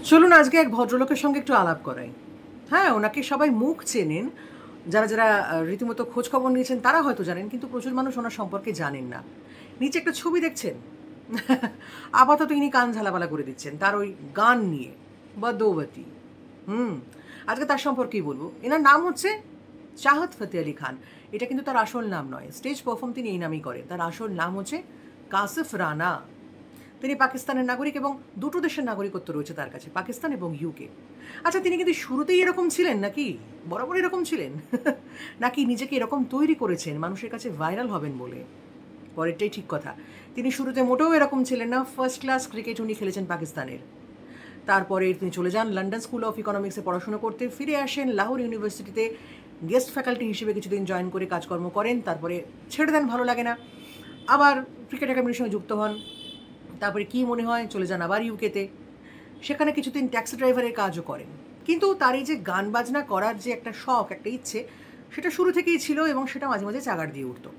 চলুন আজকে এক ভদ্রলোকের সঙ্গে একটু আলাপ করাই। হ্যাঁ, ওনাকে সবাই মুখ চেনেন, যারা যারা রীতিমতো খোঁজ খবর নিয়েছেন তারা হয়তো জানেন, কিন্তু প্রচুর মানুষ ওনার সম্পর্কে জানেন না। নিচে একটা ছবি দেখছেন, আপাতত ইনি কান ঝালাপালা করে দিচ্ছেন তার ওই গান নিয়ে, বদৌবতী। আজকে তার সম্পর্কেই বলবো। এনার নাম হচ্ছে চাহত ফতে আলী খান। এটা কিন্তু তার আসল নাম নয়, স্টেজ পারফর্ম তিনি এই নামই করেন। তার আসল নাম হচ্ছে কাসিফ রানা। তিনি পাকিস্তানের নাগরিক এবং দুটো দেশের নাগরিকত্ব রয়েছে তার কাছে, পাকিস্তান এবং ইউকে। আচ্ছা, তিনি কিন্তু শুরুতেই এরকম ছিলেন নাকি বরাবর এরকম ছিলেন? নাকি নিজেকে এরকম তৈরি করেছেন মানুষের কাছে ভাইরাল হবেন বলে? পরেরটাই ঠিক কথা। তিনি শুরুতে মোটেও এরকম ছিলেন না। ফার্স্ট ক্লাস ক্রিকেট উনি খেলেছেন পাকিস্তানের। তারপরে তিনি চলে যান লন্ডন স্কুল অফ ইকোনমিক্সে পড়াশোনা করতে, ফিরে আসেন লাহোর ইউনিভার্সিটিতে গেস্ট ফ্যাকাল্টি হিসেবে কিছুদিন জয়েন করে কাজকর্ম করেন, তারপরে ছেড়ে দেন, ভালো লাগে না, আবার ক্রিকেট একাডেমির সঙ্গে যুক্ত হন। তারপরে কি মনে হয় চলে যান আবার ইউকেতে, সেখানে কিছুদিন ট্যাক্সি ড্রাইভারের কাজও করেন। কিন্তু তার এই যে গান বাজনা করার যে একটা শখ, একটা ইচ্ছে, সেটা শুরু থেকেই ছিল এবং সেটা মাঝে মাঝে চাগাড় দিয়ে উঠতো।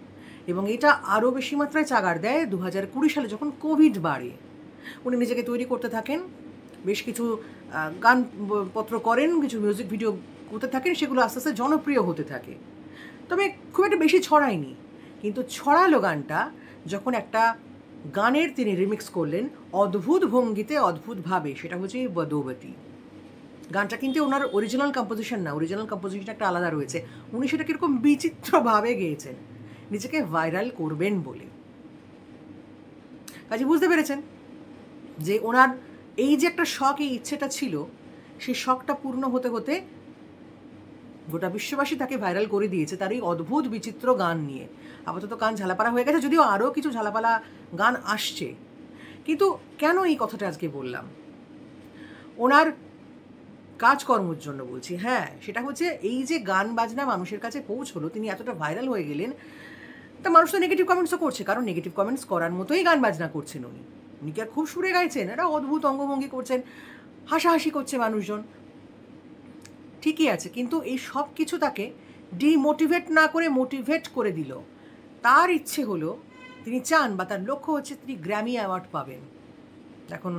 এবং এটা আরও বেশি মাত্রায় চাগাড় দেয় 2020 সালে, যখন কোভিড বাড়ে। উনি নিজেকে তৈরি করতে থাকেন, বেশ কিছু গানপত্র করেন, কিছু মিউজিক ভিডিও করতে থাকেন, সেগুলো আস্তে আস্তে জনপ্রিয় হতে থাকে। তবে খুব একটা বেশি ছড়ায়নি, কিন্তু ছড়ালো গানটা যখন একটা গানের তিনি রিমিক্স করলেন অদ্ভুত ভঙ্গিতে, অদ্ভুতভাবে। সেটা হচ্ছে বদৌবতী গানটা। কিন্তু ওনার অরিজিনাল কম্পোজিশন না, অরিজিনাল কম্পোজিশন একটা আলাদা রয়েছে। উনি সেটা কীরকম বিচিত্রভাবে গেয়েছেন নিজেকে ভাইরাল করবেন বলে। কাজে বুঝতে পেরেছেন যে ওনার এই যে একটা শখ, এই ইচ্ছেটা ছিল, সেই শখটা পূর্ণ হতে হতে গোটা বিশ্ববাসী তাকে ভাইরাল করে দিয়েছে তার এই অদ্ভুত বিচিত্র গান নিয়ে। আপাতত গান ঝালাপালা হয়ে গেছে, যদিও আরও কিছু ঝালাপালা গান আসছে। কিন্তু কেন এই কথাটা আজকে বললাম? ওনার কাজকর্মের জন্য বলছি। হ্যাঁ, সেটা হচ্ছে এই যে গান বাজনা মানুষের কাছে পৌঁছলো, তিনি এতটা ভাইরাল হয়ে গেলেন, তা মানুষ তো নেগেটিভ কমেন্টসও করছে, কারণ নেগেটিভ কমেন্টস করার মতোই গান বাজনা করছেন উনি। উনি কি আর খুব সুরে গাইছেন? এটা অদ্ভুত অঙ্গভঙ্গি করছেন, হাসাহাসি করছে মানুষজন, ঠিকই আছে, কিন্তু এই সব কিছু তাকে ডিমোটিভেট না করে মোটিভেট করে দিল। তার ইচ্ছে হলো, তিনি চান বা তার লক্ষ্য হচ্ছে তিনি গ্র্যামি অ্যাওয়ার্ড পাবেন। এখন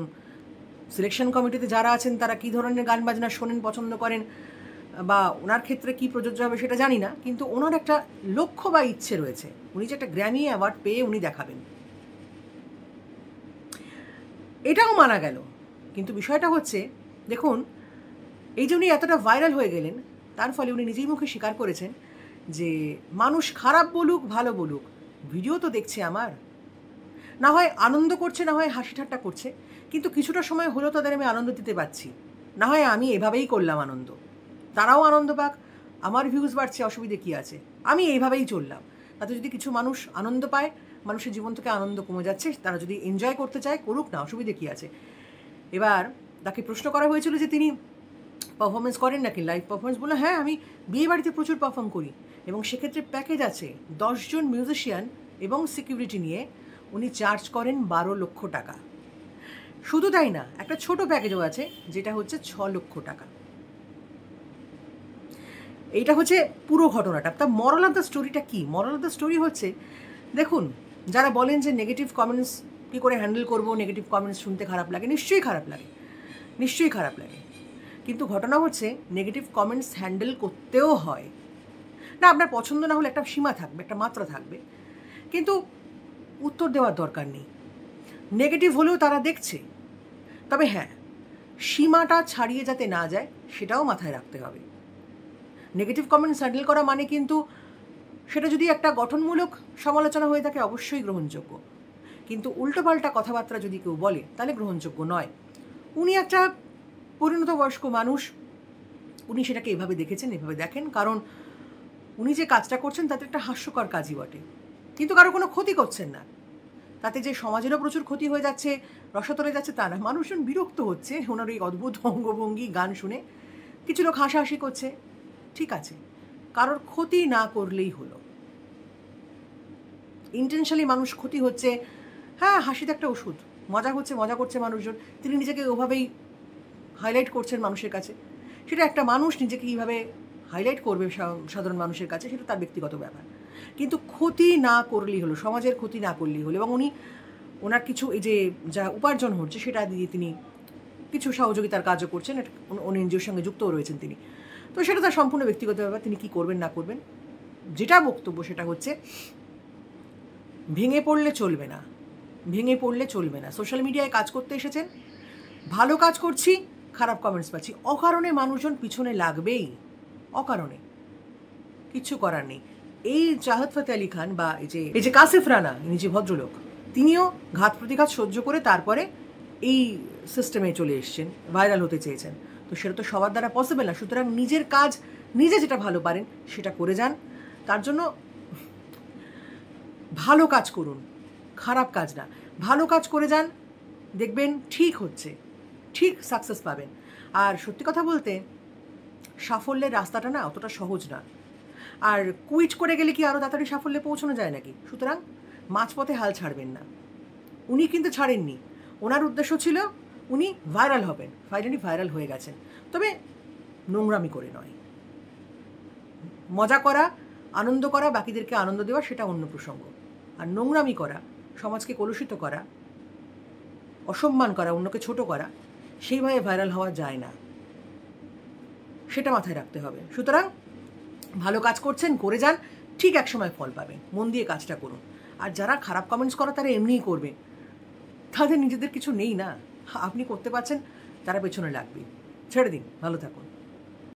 সিলেকশন কমিটিতে যারা আছেন তারা কী ধরনের গান বাজনা শোনেন, পছন্দ করেন, বা ওনার ক্ষেত্রে কী প্রযোজ্য হবে সেটা জানি না, কিন্তু ওনার একটা লক্ষ্য বা ইচ্ছে রয়েছে, উনি যে একটা গ্র্যামি অ্যাওয়ার্ড পেয়ে উনি দেখাবেন। এটাও মানা গেল, কিন্তু বিষয়টা হচ্ছে, দেখুন, এই যে উনি এতটা ভাইরাল হয়ে গেলেন, তার ফলে উনি নিজেই মুখে স্বীকার করেছেন যে মানুষ খারাপ বলুক ভালো বলুক, ভিডিও তো দেখছে আমার, না হয় আনন্দ করছে, না হয় হাসি ঠাট্টা করছে, কিন্তু কিছুটা সময় হলেও তাদের আমি আনন্দ দিতে পারছি। না হয় আমি এভাবেই করলাম আনন্দ, তারাও আনন্দ পাক, আমার ভিউজ বাড়ছে, অসুবিধে কী আছে, আমি এইভাবেই চললাম। তাতে যদি কিছু মানুষ আনন্দ পায়, মানুষের জীবন থেকে আনন্দ কমে যাচ্ছে, তারা যদি এনজয় করতে চায় করুক না, অসুবিধে কী আছে। এবার তাকে প্রশ্ন করা হয়েছিল যে তিনি পারফরমেন্স করেন নাকি, লাইভ পারফরমেন্স। বলে হ্যাঁ, আমি বিয়ে বাড়িতে প্রচুর পারফর্ম করি, এবং সেক্ষেত্রে প্যাকেজ আছে 10 জন মিউজিশিয়ান এবং সিকিউরিটি নিয়ে উনি চার্জ করেন 12 লক্ষ টাকা। শুধু তাই না, একটা ছোট প্যাকেজও আছে যেটা হচ্ছে 6 লক্ষ টাকা। এইটা হচ্ছে পুরো ঘটনাটা। তা মরাল অফ দ্য স্টোরিটা কী? মরাল অফ দ্য স্টোরি হচ্ছে, দেখুন, যারা বলেন যে নেগেটিভ কমেন্টস কী করে হ্যান্ডেল করবো, নেগেটিভ কমেন্টস শুনতে খারাপ লাগে, নিশ্চয়ই খারাপ লাগে, নিশ্চয়ই খারাপ লাগে, কিন্তু ঘটনা হচ্ছে নেগেটিভ কমেন্টস হ্যান্ডেল করতেও হয়। না, আপনার পছন্দ না হলে একটা সীমা থাকবে, একটা মাত্রা থাকবে, কিন্তু উত্তর দেওয়ার দরকার নেই। নেগেটিভ হলেও তারা দেখছে, তবে হ্যাঁ, সীমাটা ছাড়িয়ে যাতে না যায় সেটাও মাথায় রাখতে হবে। নেগেটিভ কমেন্টস হ্যান্ডেল করা মানে কিন্তু সেটা যদি একটা গঠনমূলক সমালোচনা হয়ে থাকে অবশ্যই গ্রহণযোগ্য, কিন্তু উল্টোপাল্টা কথাবার্তা যদি কেউ বলে তাহলে গ্রহণযোগ্য নয়। উনি একটা পরিণত বয়স্ক মানুষ, উনি সেটাকে এভাবে দেখেছেন, এভাবে দেখেন, কারণ উনি যে কাজটা করছেন তাতে একটা হাস্যকর কাজই বটে, কিন্তু কারো কোনো ক্ষতি করছেন না। তাতে যে সমাজেরও প্রচুর ক্ষতি হয়ে যাচ্ছে, রসাতলে যাচ্ছে তা না, মানুষজন বিরক্ত হচ্ছে ওনার এই অদ্ভুত অঙ্গভঙ্গি গান শুনে, কিছু লোক হাসাহাসি করছে, ঠিক আছে, কারোর ক্ষতি না করলেই হলো। ইন্টেনশনালি মানুষ ক্ষতি হচ্ছে, হ্যাঁ, হাসিতে একটা ওষুধ, মজা হচ্ছে, মজা করছে মানুষজন, তিনি নিজেকে ওভাবেই হাইলাইট করছেন মানুষের কাছে। সেটা একটা মানুষ নিজেকে কীভাবে হাইলাইট করবে সাধারণ মানুষের কাছে, সেটা তার ব্যক্তিগত ব্যাপার, কিন্তু ক্ষতি না করলেই হলো, সমাজের ক্ষতি না করলেই হলো। এবং উনি ওনার কিছু এই যে যা উপার্জন হচ্ছে সেটা দিয়ে তিনি কিছু সহযোগিতার কাজও করছেন, উনি এনজিওর সঙ্গে যুক্তও রয়েছেন তিনি। তো সেটা তার সম্পূর্ণ ব্যক্তিগত ব্যাপার, তিনি কী করবেন না করবেন। যেটা বক্তব্য সেটা হচ্ছে ভেঙে পড়লে চলবে না, ভেঙে পড়লে চলবে না। সোশ্যাল মিডিয়ায় কাজ করতে এসেছেন, ভালো কাজ করছি, খারাপ কমেন্টস পাচ্ছি, অকারণে মানুষজন পিছনে লাগবেই, অকারণে, কিচ্ছু করার নেই। এই চাহাত ফতে আলী খান বা এই যে কাসিফ রানা, ইনি যে ভদ্রলোক, তিনিও ঘাত প্রতিঘাত সহ্য করে তারপরে এই সিস্টেমে চলে এসছেন, ভাইরাল হতে চেয়েছেন। তো সেটা তো সবার দ্বারা পসিবল না। সুতরাং নিজের কাজ নিজে যেটা ভালো পারেন সেটা করে যান। তার জন্য ভালো কাজ করুন, খারাপ কাজ না, ভালো কাজ করে যান, দেখবেন ঠিক হচ্ছে, ঠিক সাকসেস পাবেন। আর সত্যি কথা বলতে সাফল্যের রাস্তাটা না অতটা সহজ না। আর কুইট করে গেলে কি আরও তাড়াতাড়ি সাফল্যে পৌঁছানো যায় নাকি? সুতরাং মাঝপথে হাল ছাড়বেন না। উনি কিন্তু ছাড়েননি, ওনার উদ্দেশ্য ছিল উনি ভাইরাল হবেন, ফাইনালি ভাইরাল হয়ে গেছেন। তবে নোংরামি করে নয়, মজা করা, আনন্দ করা, বাকিদেরকে আনন্দ দেওয়া সেটা অন্য প্রসঙ্গ। আর নোংরামি করা, সমাজকে কলুষিত করা, অসম্মান করা, অন্যকে ছোট করা, সেইভাবে ভাইরাল হওয়া যায় না, সেটা মাথায় রাখতে হবে। সুতরাং ভালো কাজ করছেন, করে যান, ঠিক একসময় ফল পাবেন, মন দিয়ে কাজটা করুন। আর যারা খারাপ কমেন্টস করে তারা এমনিই করবে, তাদের নিজেদের কিছু নেই না, আপনি করতে পারছেন, তারা পেছনে লাগবে। ছেড়ে দিন, ভালো থাকুন।